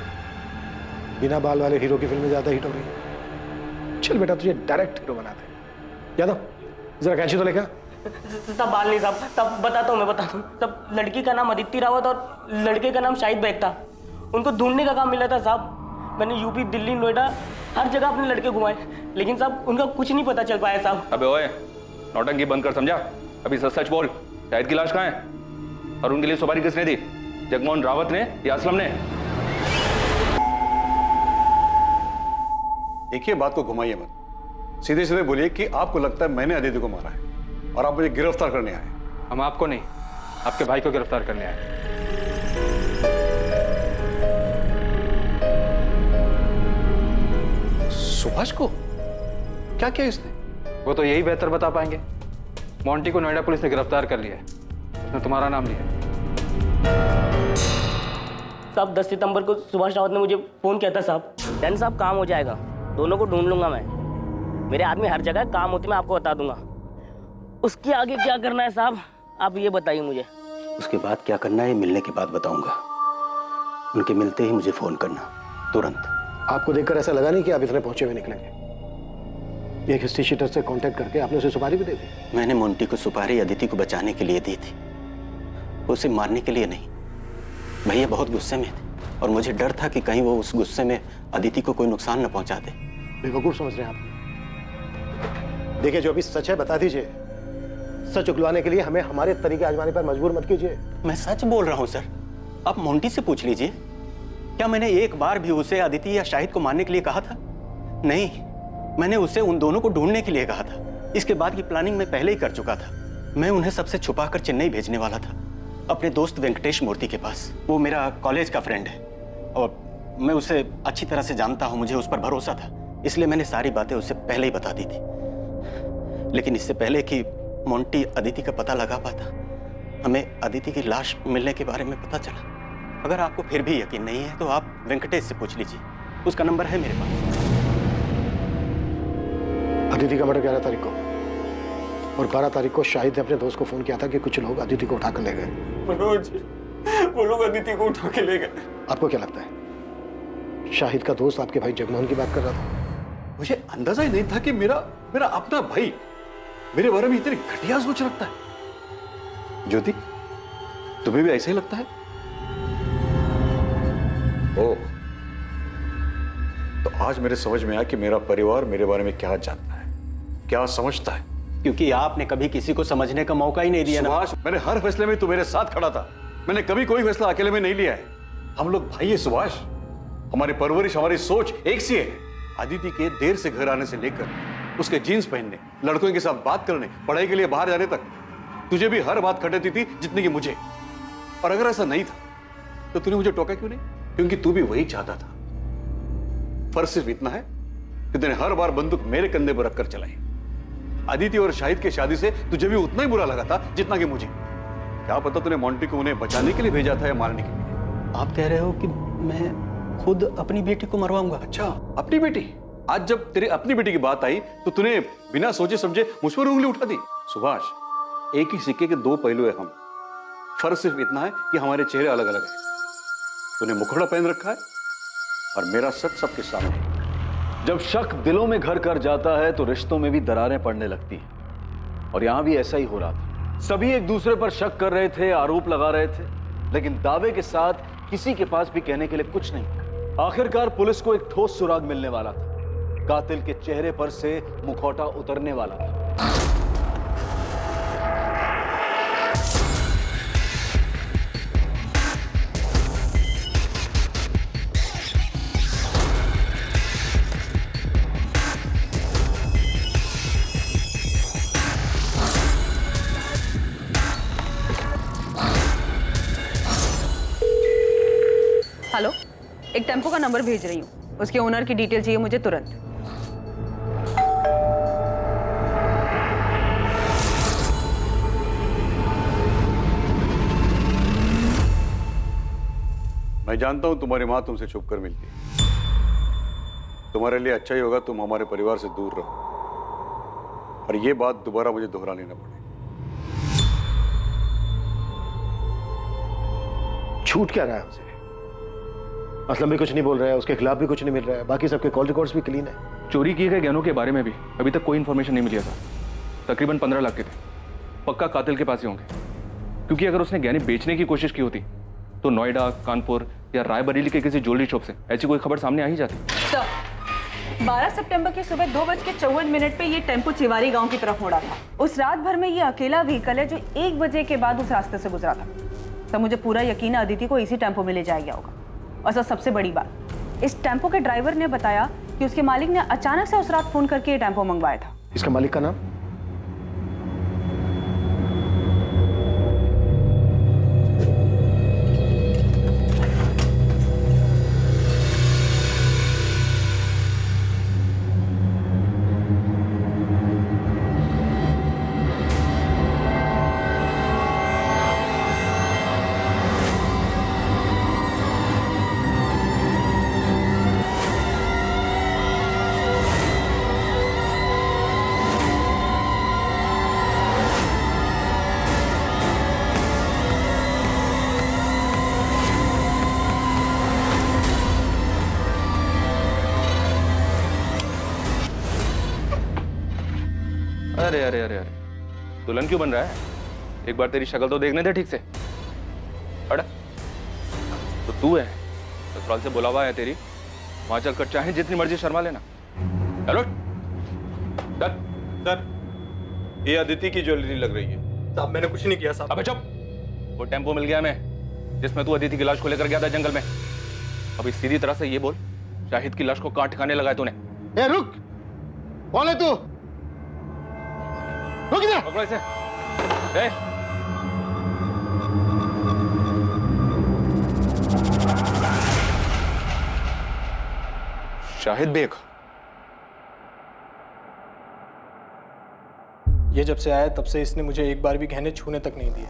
बिना बाल वाले हीरो की फिल्में ज्यादा हिट हो रही है। चल बेटा, तुझे डायरेक्ट हीरो बनाते हैं। यादव जरा कैंची तो लेकर। सब बाल नहीं साहब, सब बताता हूँ, मैं बताता हूँ। सब लड़की का नाम अदिति रावत और लड़के का नाम शाहिद बेग था। उनको ढूंढने का काम मिला था साहब। मैंने यूपी, दिल्ली, नोएडा हर जगह अपने लड़के घुमाए, लेकिन साहब उनका कुछ नहीं पता चल पाया साहब। अबे ओए, नौटंकी बंद कर, समझा? अभी सच सच बोल, शाहिद की लाश कहाँ है? और उनके लिए सुपारी किसने दी? जगमोहन रावत ने या असलम ने? देखिए, बात को घुमाइए मत, सीधे सीधे बोलिए कि आपको लगता है मैंने अदिति को मारा है और आप मुझे गिरफ्तार करने आए। हम आपको नहीं, आपके भाई को गिरफ्तार करने आए। सुभाष को क्या किया इसने? वो तो यही बेहतर बता पाएंगे। मोंटी को नोएडा पुलिस ने गिरफ्तार कर लिया है, उसने तुम्हारा नाम लिया। साहब 10 सितंबर को सुभाष रावत ने मुझे फोन किया था साहब। डन साहब, काम हो जाएगा, दोनों को ढूंढ लूंगा मैं। मेरे आदमी हर जगह काम होती, मैं आपको बता दूंगा। उसके आगे क्या करना है साहब, आप ये बताइए मुझे। उसके बाद क्या करना है मिलने के बाद बताऊंगा। उनके मिलते ही मुझे फोन करना, तुरंत। आपको देखकर ऐसा लगा नहीं कि आप इतने पहुंचे हुए निकलेंगे। एक हिस्ट्री शीटर से कांटेक्ट करके आपने उसे सुपारी भी दे दी। मैंने मोंटी को सुपारी अदिति को बचाने के लिए दी थी, उसे मारने के लिए नहीं। भैया बहुत गुस्से में थे और मुझे डर था कि कहीं वो उस गुस्से में अदिति को कोई नुकसान न पहुंचा दे। बेवकूफ समझ रहे हैं आप। देखिए, जो अभी सच है बता दीजिए। सच उगलवाने के लिए हमें हमारे तरीके आजमाने पर मजबूर मत कीजिए। मैं सच बोल रहा हूं सर, आप मोंटी से पूछ लीजिए। क्या मैंने एक बार भी उसे अदिति या शाहिद को मारने के लिए कहा था? नहीं, मैंने उसे उन दोनों को ढूंढने के लिए कहा था। इसके बाद की प्लानिंग मैं पहले ही कर चुका था। मैं उन्हें सबसे छुपाकर चेन्नई भेजने वाला था, अपने दोस्त वेंकटेश मूर्ति के पास। वो मेरा कॉलेज का फ्रेंड है और मैं उसे अच्छी तरह से जानता हूं, मुझे उस पर भरोसा था, इसलिए मैंने सारी बातें उसे पहले ही बता दी थी। लेकिन इससे पहले कि मोंटी अदिति का पता लगा पाता, हमें अदिति की लाश मिलने के बारे में पता चला। अगर आपको फिर भी यकीन नहीं है तो आप वेंकटेश से पूछ लीजिए, उसका नंबर है मेरे पास। अदिति का मर्डर 11 तारीख को और 12 तारीख को शाहिद ने अपने दोस्त को फोन किया था कि कुछ लोग अदिति को उठाकर ले गए। मनोज, वो लोग अदिति को उठा के ले गए। आपको क्या लगता है शाहिद का दोस्त आपके भाई जगमोहन की बात कर रहा था? मुझे अंदाजा ही नहीं था कि मेरा अपना भाई मेरे बारे में इतनी घटिया सोच रखता है। ज्योति, तुम्हें भी ऐसा ही लगता है? ओह, तो आज मेरे समझ में आया कि मेरा परिवार मेरे बारे में क्या जानता है, क्या समझता है। क्योंकि आपने कभी किसी को समझने का मौका ही नहीं दिया ना। सुभाष, मैंने हर फैसले में तू मेरे साथ खड़ा था। मैंने कभी कोई फैसला अकेले में नहीं लिया है। हम लोग भाई है सुभाष, हमारी परवरिश, हमारी सोच एक सी है। अदिति के देर से घर आने से लेकर उसके जीन्स पहनने, लड़कों के साथ बात करने, पढ़ाई के लिए बाहर जाने तक तुझे भी हर बात खटती थी जितनी कि मुझे। और अगर ऐसा नहीं था तो तूने मुझे टोका क्यों नहीं? क्योंकि तू भी वही चाहता था। फर्क सिर्फ इतना है कि तूने हर बार बंदूक मेरे कंधे पर रखकर चलाई। अदिति और शाहिद की शादी से तुझे भी उतना ही बुरा लगा था जितना कि मुझे। क्या पता तूने मोंटी को उन्हें बचाने के लिए भेजा था या मारने के लिए। आप कह रहे हो कि मैं खुद अपनी बेटी को मरवाऊंगा? अच्छा, अपनी बेटी? आज जब तेरी अपनी बेटी की बात आई तो तूने बिना सोचे समझे मुझ पर उंगली उठा दी। सुभाष, एक ही सिक्के के दो पहलू है हम। फर्क सिर्फ इतना है कि हमारे चेहरे अलग अलग हैं। तूने मुखौटा पहन रखा है और मेरा सच सबके सामने। जब शक दिलों में घर कर जाता है तो रिश्तों में भी दरारें पड़ने लगती हैं। और यहां भी ऐसा ही हो रहा था। सभी एक दूसरे पर शक कर रहे थे, आरोप लगा रहे थे, लेकिन दावे के साथ किसी के पास भी कहने के लिए कुछ नहीं। आखिरकार पुलिस को एक ठोस सुराग मिलने वाला था। कातिल के चेहरे पर से मुखौटा उतरने वाला था। हेलो, एक टेम्पो का नंबर भेज रही हूँ, उसके ओनर की डिटेल चाहिए मुझे तुरंत। मैं जानता हूं तुम्हारी मां तुमसे छुप कर मिलती है। तुम्हारे लिए अच्छा ही होगा तुम हमारे परिवार से दूर रहो और ये बात दोबारा मुझे दोहरानी न पड़े। छूट क्या रहा है उसे? असलम भी कुछ नहीं बोल रहा है, उसके खिलाफ भी कुछ नहीं मिल रहा है, बाकी सबके कॉल रिकॉर्ड्स भी क्लीन है। चोरी किए गए गहनों के बारे में भी अभी तक कोई इन्फॉर्मेशन नहीं मिली था। तकरीबन 15 लाख के थे। पक्का कातिल के पास ही होंगे, क्योंकि अगर उसने गहने बेचने की कोशिश की होती तो नोएडा, कानपुर या रायबरेली के किसी ज्वेलरी शॉप से ऐसी कोई खबर सामने आ ही जाती। सर, 12 सितंबर की सुबह 2:54 पे ये टेम्पो चिवारी गांव की तरफ मुड़ा था। उस रात भर में ये अकेला व्हीकल है जो 1 बजे के बाद उस रास्ते से गुजरा था। तो मुझे पूरा यकीन है अदिति को इसी टेम्पो में ले जाया गया होगा। और सर, सबसे बड़ी बात, इस टेम्पो के ड्राइवर ने बताया कि उसके मालिक ने अचानक से उस रात फोन करके ये टेम्पो मंगवाया था। इसका मालिक का नाम? अरे अरे अरे अरे, दुल्हन क्यों बन रहा है? एक बार तेरी शक्ल तो देखने दे ठीक से। अड़ा तो तू है, ससुराल से बुलावा है तेरी, वहां चलकर चाहे जितनी मर्जी शर्मा लेना। चलो सर, ये अदिति की ज्वेलरी लग रही है। साहब, मैंने कुछ नहीं किया साहब। अबे चुप! वो टेम्पो मिल गया हमें जिसमें तू अदिति की लाश को लेकर गया था जंगल में। अभी सीधी तरह से ये बोल, शाहिद की लाश को कहां ठिकाने लगाया तूने? ए रुक! कौन है तू? रुक इधर! पकड़ो इसे। ए! शाहिद बेग। ये जब से आया तब से इसने मुझे एक बार भी गहने छूने तक नहीं दिए।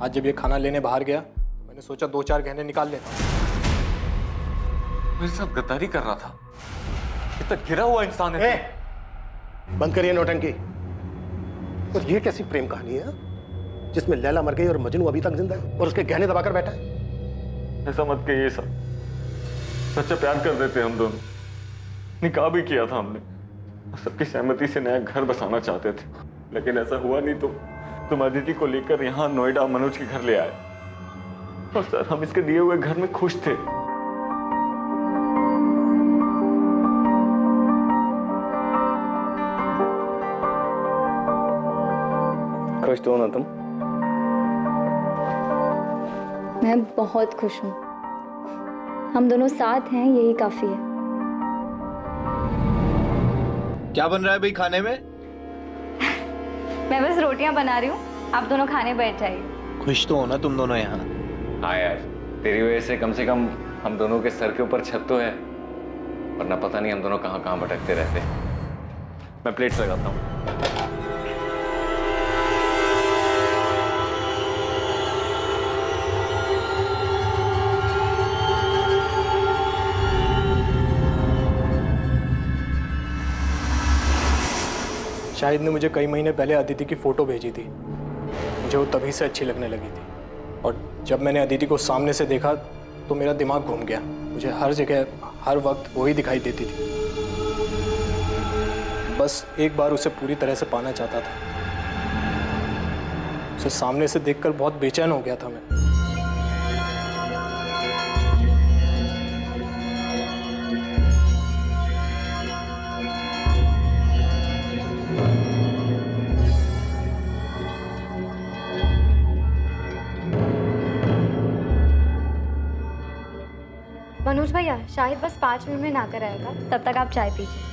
आज जब ये खाना लेने बाहर गया, मैंने सोचा 2-4 गहने निकाल लेता। मेरे साथ गद्दारी कर रहा था। इतना गिरा हुआ इंसान है। बंद करिए नौटंकी। और ये कैसी प्रेम कहानी है जिसमें लैला मर गई और मजनू अभी तक जिंदा है और उसके गहने दबाकर बैठा है? ऐसा मत कहिए सर, सच्चा प्यार कर देते हम दोनों। निकाह भी किया था हमने, सबकी सहमति से नया घर बसाना चाहते थे, लेकिन ऐसा हुआ नहीं। तो तुम अदिति को लेकर यहाँ नोएडा मनोज के घर ले आए और सर हम इसके दिए हुए घर में खुश थे। खुश तो हो ना तुम? मैं बहुत खुश हूँ। हम दोनों साथ हैं, यही काफी है। क्या बन रहा है भाई खाने में? मैं बस रोटियां बना रही हूँ, आप दोनों खाने बैठ जाइए। खुश तो हो ना तुम दोनों यहाँ? हाँ यार, तेरी वजह से कम हम दोनों के सर के ऊपर छत तो है, वरना पता नहीं हम दोनों कहाँ भटकते रहते। मैं प्लेट्स लगाता हूँ। शाहिद ने मुझे कई महीने पहले अदिति की फोटो भेजी थी। मुझे वो तभी से अच्छी लगने लगी थी, और जब मैंने अदिति को सामने से देखा तो मेरा दिमाग घूम गया। मुझे हर जगह हर वक्त वही दिखाई देती थी। बस एक बार उसे पूरी तरह से पाना चाहता था। उसे सामने से देखकर बहुत बेचैन हो गया था मैं। मनोज भैया, शाहिद बस 5 मिनट में ना कर आएगा, तब तक आप चाय पीजिए।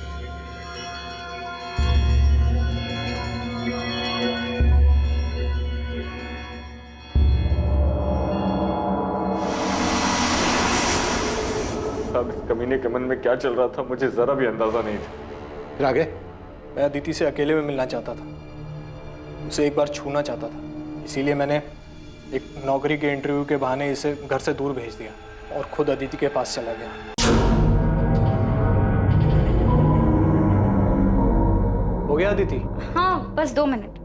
अब इस कमीने के मन में क्या चल रहा था मुझे जरा भी अंदाजा नहीं था। फिर आगे? मैं अदिति से अकेले में मिलना चाहता था, उसे एक बार छूना चाहता था। इसीलिए मैंने एक नौकरी के इंटरव्यू के बहाने इसे घर से दूर भेज दिया और खुद अदिति के पास चला गया। हो गया अदिति? हाँ, बस 2 मिनट।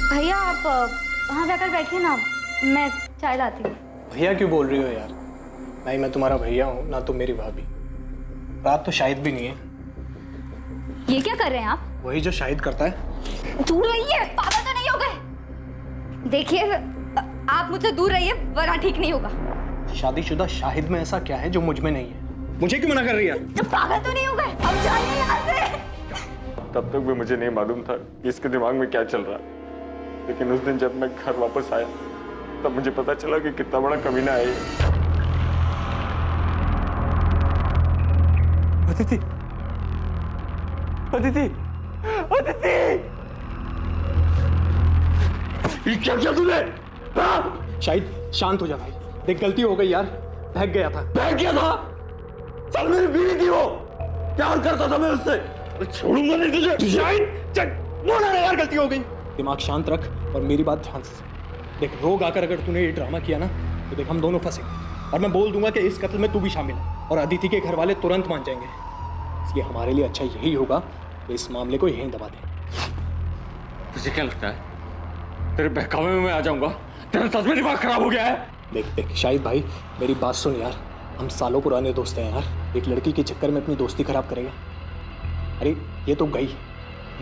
भैया, आप वहाँ जाकर बैठिए ना, मैं चाय लाती हूँ। भैया क्यों बोल रही हो यार? नहीं, मैं तुम्हारा भैया हूँ ना तुम मेरी भाभी। रात तो शाहिद भी नहीं है। ये क्या कर रहे हैं आप? वही जो शाहिद करता है। दूर रहिए, पागल तो नहीं हो गए? देखिए, आप मुझसे दूर रहिए वरना ठीक नहीं होगा। शादीशुदा शाहिद में ऐसा क्या है जो मुझ में नहीं है? मुझे क्यों मना कर रही है? पागल तो नहीं हो गए? अब जाइए यहाँ से। तब तक भी मुझे नहीं मालूम था कि इसके दिमाग में क्या चल रहा है, लेकिन उस दिन जब मैं घर वापस आया तब मुझे पता चला कि कितना बड़ा कमीना है ये। अदिति, अदिति, अदिति! ये क्या किया तूने? शाहिद शांत हो जा भाई, देख गलती हो गई यार, बहक गया था। बहक गया था? चल मेरी बीवी थी वो, प्यार करता था मैं उससे, छोड़ूंगा नहीं तुझे। शाहिद चल, बोला ना यार गलती हो गई। दिमाग शांत रख और मेरी बात ध्यान से सुन। देख, रोग आकर अगर तूने ये ड्रामा किया ना तो देख हम दोनों फंसेंगे, और मैं बोल दूंगा कि इस कत्ल में तू भी शामिल है, और अदिति के घर वाले तुरंत मान जाएंगे। इसलिए हमारे लिए अच्छा यही होगा कि इस मामले को यहीं दबा दें। तुझे क्या लगता है तेरे बहकावे में मैं आ जाऊंगा? तेरा सच में दिमाग खराब हो गया है? देख शाहिद भाई, मेरी बात सुन यार, हम सालों पुराने दोस्त हैं यार। एक लड़की के चक्कर में अपनी दोस्ती खराब करेगा? अरे ये तो गई,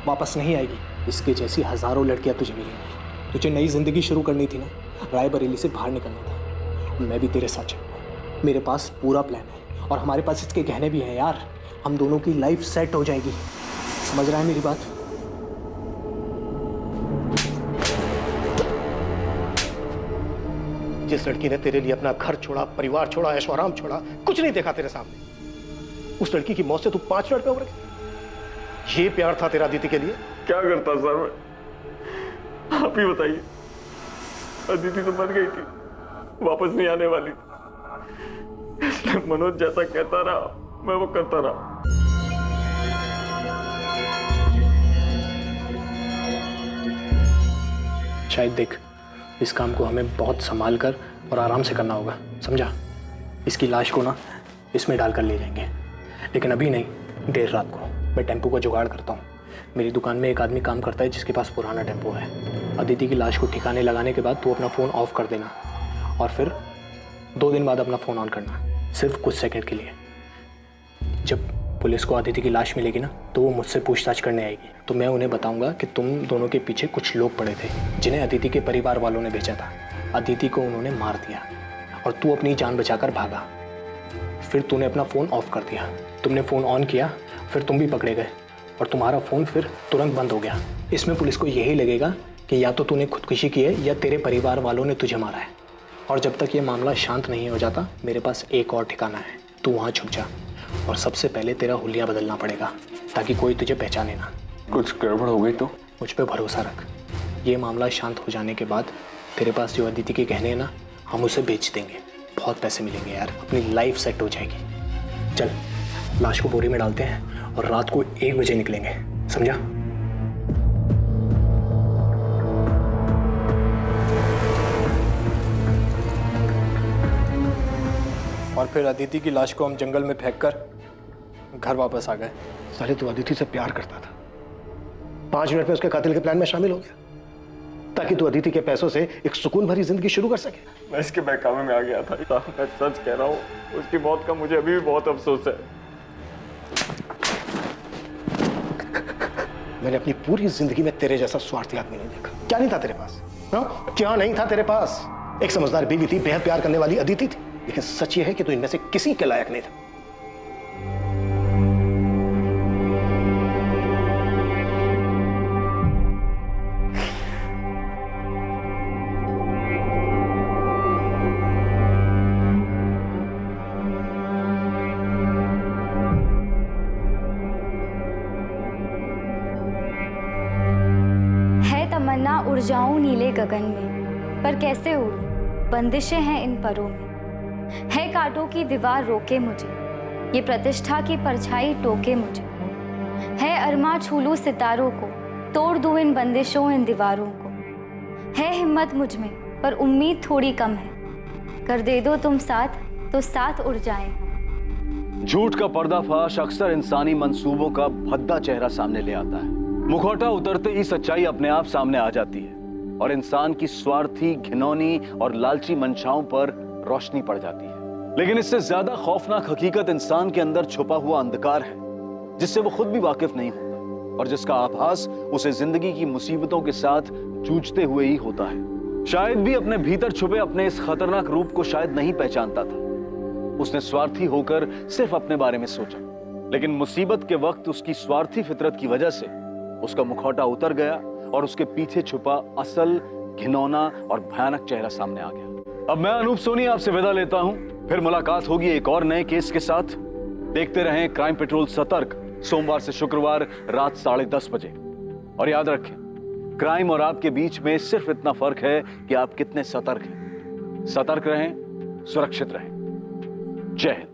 वापस नहीं आएगी। इसके जैसी हजारों लड़कियां तुझे मिलेंगी। तुझे नई जिंदगी शुरू करनी थी ना, रायबरेली से बाहर निकलना था। मैं भी तेरे साथ चलूंगा, मेरे पास पूरा प्लान है, और हमारे पास इसके गहने भी हैं यार। हम दोनों की लाइफ सेट हो जाएगी, समझ रहा है मेरी बात? जिस लड़की ने तेरे लिए अपना घर छोड़ा, परिवार छोड़ा, ऐशो आराम छोड़ा, कुछ नहीं देखा तेरे सामने, उस लड़की की मौत से तू 5 मिनट पे उबर गया। ये प्यार था तेरा अदिति के लिए? क्या करता सर मैं, आप ही बताइए। अदिति तो मर गई थी, वापस नहीं आने वाली थी, इसलिए मनोज जैसा कहता रहा मैं वो करता रहा। शायद देख, इस काम को हमें बहुत संभाल कर और आराम से करना होगा, समझा? इसकी लाश को ना इसमें डालकर ले जाएंगे, लेकिन अभी नहीं, देर रात को। मैं टेम्पो का जुगाड़ करता हूँ। मेरी दुकान में एक आदमी काम करता है जिसके पास पुराना टेम्पो है। अदिति की लाश को ठिकाने लगाने के बाद तू अपना फ़ोन ऑफ कर देना, और फिर 2 दिन बाद अपना फ़ोन ऑन करना, सिर्फ कुछ सेकंड के लिए। जब पुलिस को अदिति की लाश मिलेगी ना तो वो मुझसे पूछताछ करने आएगी, तो मैं उन्हें बताऊंगा कि तुम दोनों के पीछे कुछ लोग पड़े थे जिन्हें अदिति के परिवार वालों ने भेजा था। अदिति को उन्होंने मार दिया और तू अपनी जान बचाकर भागा। फिर तूने अपना फ़ोन ऑफ कर दिया, तुमने फ़ोन ऑन किया, फिर तुम भी पकड़े गए और तुम्हारा फ़ोन फिर तुरंत बंद हो गया। इसमें पुलिस को यही लगेगा कि या तो तूने खुदकुशी की है या तेरे परिवार वालों ने तुझे मारा है। और जब तक ये मामला शांत नहीं हो जाता, मेरे पास एक और ठिकाना है, तू वहाँ छुप जा, और सबसे पहले तेरा हुलिया बदलना पड़ेगा ताकि कोई तुझे पहचाने ना। कुछ गड़बड़ हो गई तो? मुझ पे भरोसा रख, ये मामला शांत हो जाने के बाद तेरे पास जो अदिति के गहने हैं ना, हम उसे बेच देंगे, बहुत पैसे मिलेंगे यार, अपनी लाइफ सेट हो जाएगी। चल, लाश को बोरी में डालते हैं और रात को 1 बजे निकलेंगे, समझा? और फिर अदिति की लाश को हम जंगल में फेंककर घर वापस आ गए। साले तू अदिति से प्यार करता था, 5 मिनट में उसके कातिल के प्लान में शामिल हो गया ताकि तू अदिति के पैसों से एक सुकून भरी जिंदगी शुरू कर सके। मैं इसके बहकावे में आ गया था, मैं सच कह रहा हूँ। उसकी मौत का मुझे अभी भी बहुत अफसोस है। मैंने अपनी पूरी जिंदगी में तेरे जैसा स्वार्थी आदमी नहीं देखा। क्या नहीं था तेरे पास? हाँ, क्या नहीं था तेरे पास? एक समझदार बीवी थी, बेहद प्यार करने वाली अदिति थी, लेकिन सच ये है कि तू इनमें से किसी के लायक नहीं था। तमन्ना उड़ जाऊं नीले गगन में, पर कैसे उड़ूं, बंदिशें हैं इन परों में। है कांटों की दीवार रोके मुझे, ये प्रतिष्ठा की परछाई टोके मुझे। है अरमा छू लूं सितारों को, तोड़ दूं इन बंदिशों इन दीवारों को। है हिम्मत मुझ में, पर उम्मीद थोड़ी कम है। कर दे दो तुम साथ, तो साथ उड़ जाएं हम। झूठ का पर्दाफाश अक्सर इंसानी मंसूबों का भद्दा चेहरा सामने ले आता है। मुखौटा उतरते ही सच्चाई अपने आप सामने आ जाती है। और इंसान की स्वार्थी, घिनौनी और लालची मंशाओं पर रोशनी पड़ जाती है। लेकिन इससे ज्यादा खौफनाक हकीकत इंसान के अंदर छुपा हुआ अंधकार है, जिससे वो खुद भी वाकिफ नहीं होता और जिसका आभास उसे जिंदगी की मुसीबतों के साथ जूझते हुए ही होता है। शायद भी अपने भीतर छुपे अपने इस खतरनाक रूप को शायद नहीं पहचानता था। उसने स्वार्थी होकर सिर्फ अपने बारे में सोचा, लेकिन मुसीबत के वक्त उसकी स्वार्थी फितरत की वजह से उसका मुखौटा उतर गया और उसके पीछे छुपा असल, घिनौना और भयानक चेहरा सामने आ गया। अब मैं अनूप सोनी आपसे विदा लेता हूं, फिर मुलाकात होगी एक और नए केस के साथ। देखते रहें क्राइम पेट्रोल सतर्क, सोमवार से शुक्रवार रात 10:30 बजे। और याद रखें, क्राइम और आपके बीच में सिर्फ इतना फर्क है कि आप कितने सतर्क हैं। सतर्क रहें, सुरक्षित रहें। जय हिंद।